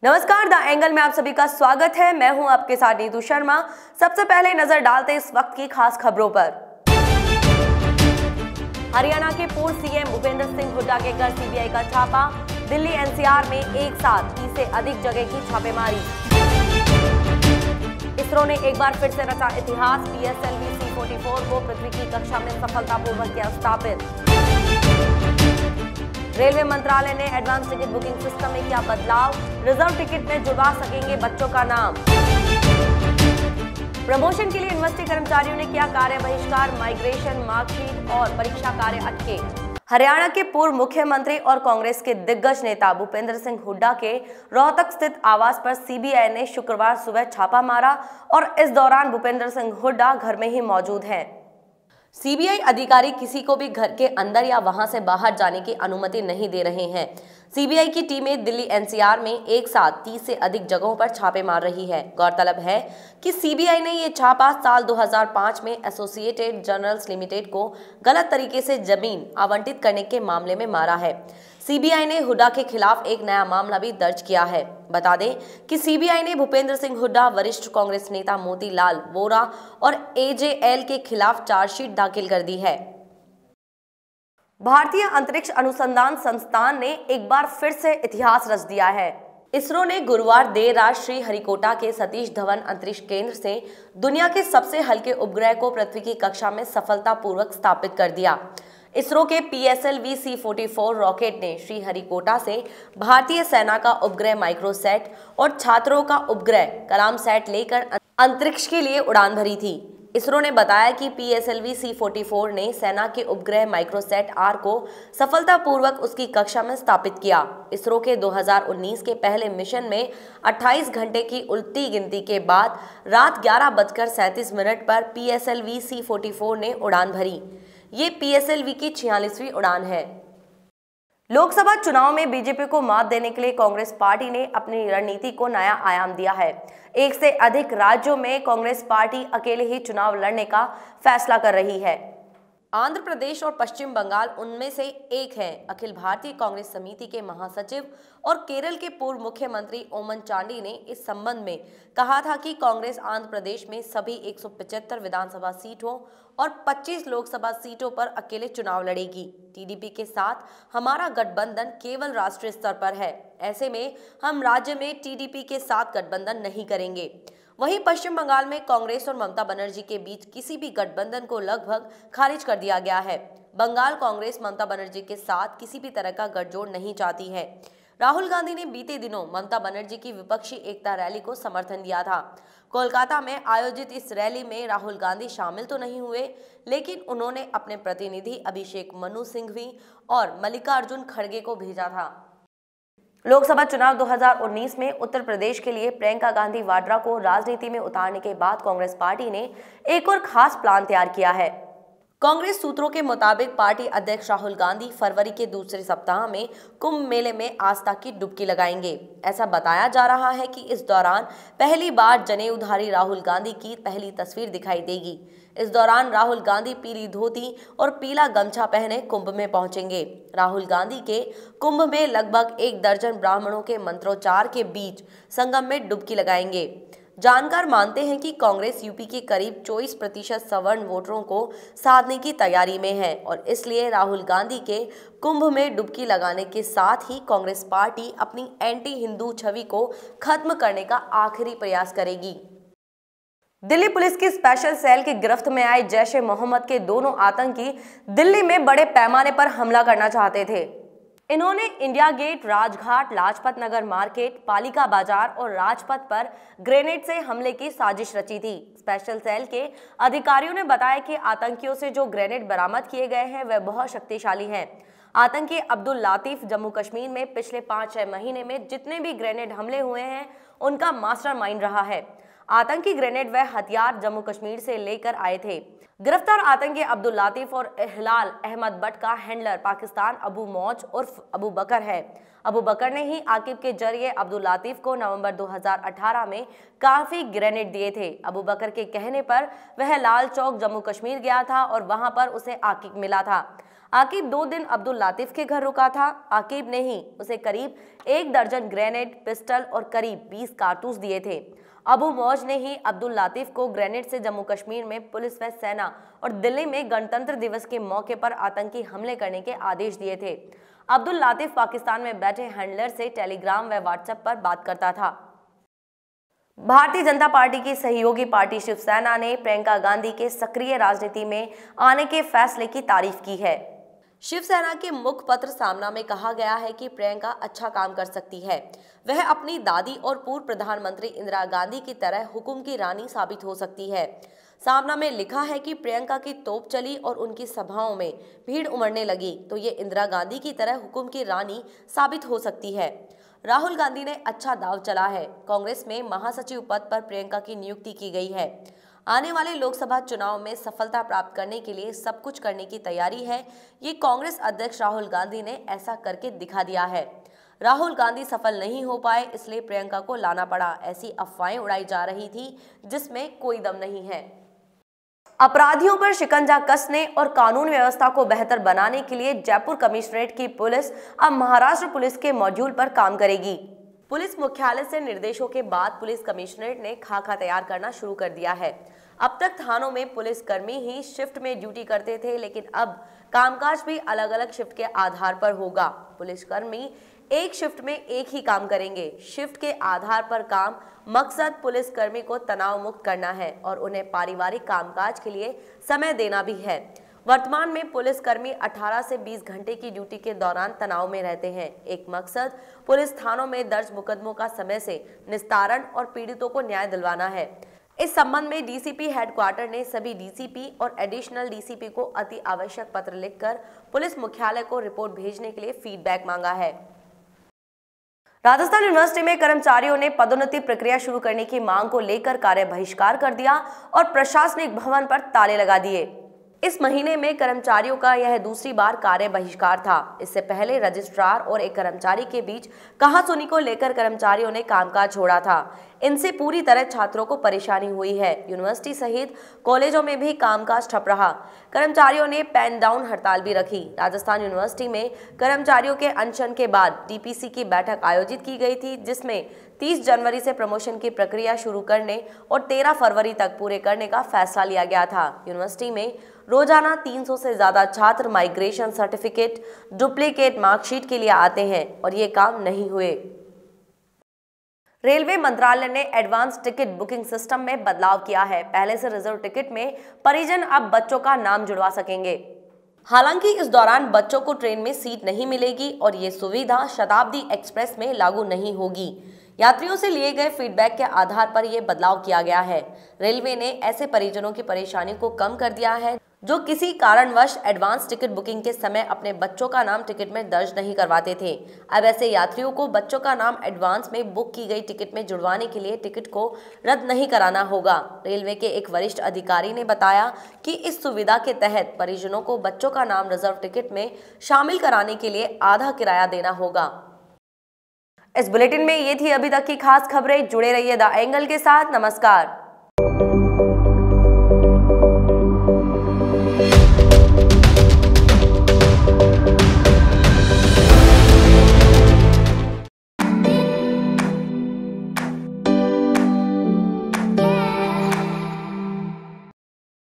नमस्कार, the angle में आप सभी का स्वागत है। मैं हूं आपके साथ नीतू शर्मा। सबसे पहले नजर डालते इस वक्त की खास खबरों पर। हरियाणा के पूर्व सीएम भूपेंद्र सिंह हुड्डा के घर सीबीआई का छापा। दिल्ली एनसीआर में एक साथ 30 से अधिक जगह की छापेमारी। इसरो ने एक बार फिर से रचा इतिहास। पीएसएलवी C-44 को पृथ्वी की कक्षा में सफलतापूर्वक किया स्थापित। रेलवे मंत्रालय ने एडवांस टिकट बुकिंग सिस्टम में किया बदलाव। रिजर्व टिकट में जुड़वा सकेंगे बच्चों का नाम। प्रमोशन के लिए यूनिवर्सिटी कर्मचारियों ने किया कार्य बहिष्कार। माइग्रेशन, मार्कशीट और परीक्षा कार्य अटके। हरियाणा के पूर्व मुख्यमंत्री और कांग्रेस के दिग्गज नेता भूपेंद्र सिंह हुड्डा के रोहतक स्थित आवास पर सीबीआई ने शुक्रवार सुबह छापा मारा और इस दौरान भूपेंद्र सिंह हुड्डा घर में ही मौजूद हैं। सीबीआई अधिकारी किसी को भी घर के अंदर या वहां से बाहर जाने की अनुमति नहीं दे रहे हैं। सीबीआई की टीमें दिल्ली एनसीआर में एक साथ 30 से अधिक जगहों पर छापे मार रही है। गौरतलब है कि सीबीआई ने ये छापा साल 2005 में एसोसिएटेड जर्नल्स लिमिटेड को गलत तरीके से जमीन आवंटित करने के मामले में मारा है। सीबीआई ने हुड्डा के खिलाफ एक नया मामला भी दर्ज किया है। बता दें कि सीबीआई ने भूपेंद्र सिंह हुड्डा, वरिष्ठ कांग्रेस नेता मोतीलाल वोरा और एजेएल के खिलाफ चार्जशीट दाखिल कर दी है। भारतीय अंतरिक्ष अनुसंधान संस्थान ने एक बार फिर से इतिहास रच दिया है। इसरो ने गुरुवार देर रात श्रीहरिकोटा के सतीश धवन अंतरिक्ष केंद्र से दुनिया के सबसे हल्के उपग्रह को पृथ्वी की कक्षा में सफलतापूर्वक स्थापित कर दिया। इसरो के पीएसएलवी C-44 रॉकेट ने श्रीहरिकोटा से भारतीय सेना का उपग्रह माइक्रोसैट और छात्रों का उपग्रह कलाम सैट लेकर अंतरिक्ष के लिए उड़ान भरी थी। इसरो ने बताया कि पीएसएलवी C-44 ने सेना के उपग्रह माइक्रोसैट R को सफलतापूर्वक उसकी कक्षा में स्थापित किया। इसरो के 2019 के पहले मिशन में 28 घंटे की उल्टी गिनती के बाद रात 11:37 पर पीएसएलवी C-44 ने उड़ान भरी। ये पीएसएलवी की 46वीं उड़ान है। लोकसभा चुनाव में बीजेपी को मात देने के लिए कांग्रेस पार्टी ने अपनी रणनीति को नया आयाम दिया है। एक से अधिक राज्यों में कांग्रेस पार्टी अकेले ही चुनाव लड़ने का फैसला कर रही है। आंध्र प्रदेश और पश्चिम बंगाल उनमें से एक है। अखिल भारतीय कांग्रेस समिति के महासचिव और केरल के पूर्व मुख्यमंत्री ओमन चांडी ने इस संबंध में कहा था कि कांग्रेस आंध्र प्रदेश में सभी 175 विधानसभा सीटों और 25 लोकसभा सीटों पर अकेले चुनाव लड़ेगी। टीडीपी के साथ हमारा गठबंधन केवल राष्ट्रीय स्तर पर है। ऐसे में हम राज्य में टीडीपी के साथ गठबंधन नहीं करेंगे। वहीं पश्चिम बंगाल में कांग्रेस और ममता बनर्जी के बीच किसी भी गठबंधन को लगभग खारिज कर दिया गया है। बंगाल कांग्रेस ममता बनर्जी के साथ किसी भी तरह का गठजोड़ नहीं चाहती है। राहुल गांधी ने बीते दिनों ममता बनर्जी की विपक्षी एकता रैली को समर्थन दिया था। कोलकाता में आयोजित इस रैली में राहुल गांधी शामिल तो नहीं हुए, लेकिन उन्होंने अपने प्रतिनिधि अभिषेक मनु सिंघवी और मल्लिकार्जुन खड़गे को भेजा था। लोकसभा चुनाव 2019 में उत्तर प्रदेश के लिए प्रियंका गांधी वाड्रा को राजनीति में उतारने के बाद कांग्रेस पार्टी ने एक और खास प्लान तैयार किया है। कांग्रेस सूत्रों के मुताबिक पार्टी अध्यक्ष राहुल गांधी फरवरी के दूसरे सप्ताह में कुंभ मेले में आस्था की डुबकी लगाएंगे। ऐसा बताया जा रहा है कि इस दौरान पहली बार जनेऊधारी राहुल गांधी की पहली तस्वीर दिखाई देगी। इस दौरान राहुल गांधी पीली धोती और पीला गमछा पहने कुंभ में पहुंचेंगे। राहुल गांधी के कुंभ में लगभग 1 दर्जन ब्राह्मणों के मंत्रोच्चार के बीच संगम में डुबकी लगाएंगे। जानकार मानते हैं कि कांग्रेस यूपी के करीब 24% सवर्ण वोटरों को साधने की तैयारी में है और इसलिए राहुल गांधी के कुंभ में डुबकी लगाने के साथ ही कांग्रेस पार्टी अपनी एंटी हिंदू छवि को खत्म करने का आखिरी प्रयास करेगी। दिल्ली पुलिस की स्पेशल सेल की गिरफ्त में आए जैश ए मोहम्मद के दोनों आतंकी दिल्ली में बड़े पैमाने पर हमला करना चाहते थे। इन्होंने India gate, Rajghat, Lajpat Nagar market, पालिका बाजार और राजपथ पर ग्रेनेड से हमले की साजिश रची थी। स्पेशल सेल के अधिकारियों ने बताया कि आतंकियों से जो ग्रेनेड बरामद किए गए हैं वह बहुत शक्तिशाली हैं। आतंकी अब्दुल लातीफ जम्मू कश्मीर में पिछले 5-6 महीने में जितने भी ग्रेनेड हमले हुए हैं उनका मास्टरमाइंड रहा है। आतंकी ग्रेनेड व हथियार जम्मू कश्मीर से लेकर आए थे। गिरफ्तार आतंकी अब्दुल लातिफ और हिलाल अहमद बट का हैंडलर पाकिस्तान अबू मौज उर्फ अबू बकर है। अबू बकर ने ही आकिब के जरिए अब्दुल लातिफ को नवंबर 2018 में काफी ग्रेनेड दिए थे। अबू बकर के कहने पर वह लाल चौक जम्मू कश्मीर गया था और वहां पर उसे आकिब मिला था। आकिब 2 दिन अब्दुल लातिफ के घर रुका था। आकिब ने ही उसे करीब 1 दर्जन ग्रेनेड, पिस्टल और करीब 20 कारतूस दिए थे। अबू मौज ने ही अब्दुल लातिफ को ग्रेनेड से जम्मू कश्मीर में पुलिस व सेना और दिल्ली में गणतंत्र दिवस के मौके पर आतंकी हमले करने के आदेश दिए थे। अब्दुल लातिफ पाकिस्तान में बैठे हैंडलर से टेलीग्राम व व्हाट्सएप पर बात करता था। भारतीय जनता पार्टी की सहयोगी पार्टी शिवसेना ने प्रियंका गांधी के सक्रिय राजनीति में आने के फैसले की तारीफ की है। शिवसेना के मुखपत्र सामना में कहा गया है कि प्रियंका अच्छा काम कर सकती है। वह अपनी दादी और पूर्व प्रधानमंत्री इंदिरा गांधी की तरह हुक्म की रानी साबित हो सकती है। सामना में लिखा है कि प्रियंका की तोप चली और उनकी सभाओं में भीड़ उमड़ने लगी तो ये इंदिरा गांधी की तरह हुक्म की रानी साबित हो सकती है। राहुल गांधी ने अच्छा दाव चला है। कांग्रेस में महासचिव पद पर प्रियंका की नियुक्ति की गई है। आने वाले लोकसभा चुनाव में सफलता प्राप्त करने के लिए सब कुछ करने की तैयारी है। ये कांग्रेस अध्यक्ष राहुल गांधी ने ऐसा करके दिखा दिया है। राहुल गांधी सफल नहीं हो पाए इसलिए प्रियंका को लाना पड़ा, ऐसी अफवाहें उड़ाई जा रही थी जिसमें कोई दम नहीं है। अपराधियों पर शिकंजा कसने और कानून व्यवस्था को बेहतर बनाने के लिए जयपुर कमिश्नरेट की पुलिस अब महाराष्ट्र पुलिस के मॉड्यूल पर काम करेगी। पुलिस मुख्यालय से निर्देशों के बाद पुलिस कमिश्नरेट ने खाका तैयार करना शुरू कर दिया है। अब तक थानों में पुलिसकर्मी ही शिफ्ट में ड्यूटी करते थे, लेकिन अब कामकाज भी अलग अलग शिफ्ट के आधार पर होगा। पुलिसकर्मी एक शिफ्ट में एक ही काम करेंगे। शिफ्ट के आधार पर काम, मकसद पुलिसकर्मी को तनाव मुक्त करना है और उन्हें पारिवारिक कामकाज के लिए समय देना भी है। वर्तमान में पुलिसकर्मी 18 से 20 घंटे की ड्यूटी के दौरान तनाव में रहते हैं। एक मकसद पुलिस थानों में दर्ज मुकदमों का समय से निस्तारण और पीड़ितों को न्याय दिलवाना है। इस संबंध में डीसीपी हेडक्वार्टर ने सभी डीसीपी और एडिशनल डीसीपी को अति आवश्यक पत्र लिखकर पुलिस मुख्यालय को रिपोर्ट भेजने के लिए फीडबैक मांगा है। राजस्थान यूनिवर्सिटी में कर्मचारियों ने पदोन्नति प्रक्रिया शुरू करने की मांग को लेकर कार्य बहिष्कार कर दिया और प्रशासनिक भवन पर ताले लगा दिए। इस महीने में कर्मचारियों का यह दूसरी बार कार्य बहिष्कार था। इससे पहले रजिस्ट्रार और एक कर्मचारी के बीच कहासुनी को लेकर कर्मचारियों ने कामकाज छोड़ा था। इनसे पूरी तरह छात्रों को परेशानी हुई है। यूनिवर्सिटी सहित कॉलेजों में भी कामकाज ठप रहा। कर्मचारियों ने पेन डाउन हड़ताल भी रखी। राजस्थान यूनिवर्सिटी में कर्मचारियों के अनशन के बाद टीपीसी की बैठक आयोजित की गई थी, जिसमें 30 जनवरी से प्रमोशन की प्रक्रिया शुरू करने और 13 फरवरी तक पूरे करने का फैसला लिया गया था। यूनिवर्सिटी में रोजाना 300 से ज्यादा छात्र माइग्रेशन सर्टिफिकेट, डुप्लीकेट मार्कशीट के लिए आते हैं और ये काम नहीं हुए। रेलवे मंत्रालय ने एडवांस टिकट बुकिंग सिस्टम में बदलाव किया है। पहले से रिजर्व टिकट में परिजन अब बच्चों का नाम जुड़वा सकेंगे। हालांकि इस दौरान बच्चों को ट्रेन में सीट नहीं मिलेगी और ये सुविधा शताब्दी एक्सप्रेस में लागू नहीं होगी। यात्रियों से लिए गए फीडबैक के आधार पर यह बदलाव किया गया है। रेलवे ने ऐसे परिजनों की परेशानी को कम कर दिया है जो किसी कारणवश एडवांस टिकट बुकिंग के समय अपने बच्चों का नाम टिकट में दर्ज नहीं करवाते थे। अब ऐसे यात्रियों को बच्चों का नाम एडवांस में बुक की गई टिकट में जुड़वाने के लिए टिकट को रद्द नहीं कराना होगा। रेलवे के एक वरिष्ठ अधिकारी ने बताया कि इस सुविधा के तहत परिजनों को बच्चों का नाम रिजर्व टिकट में शामिल कराने के लिए आधा किराया देना होगा। इस बुलेटिन में ये थी अभी तक की खास खबरें। जुड़े रहिए द एंगल के साथ। नमस्कार।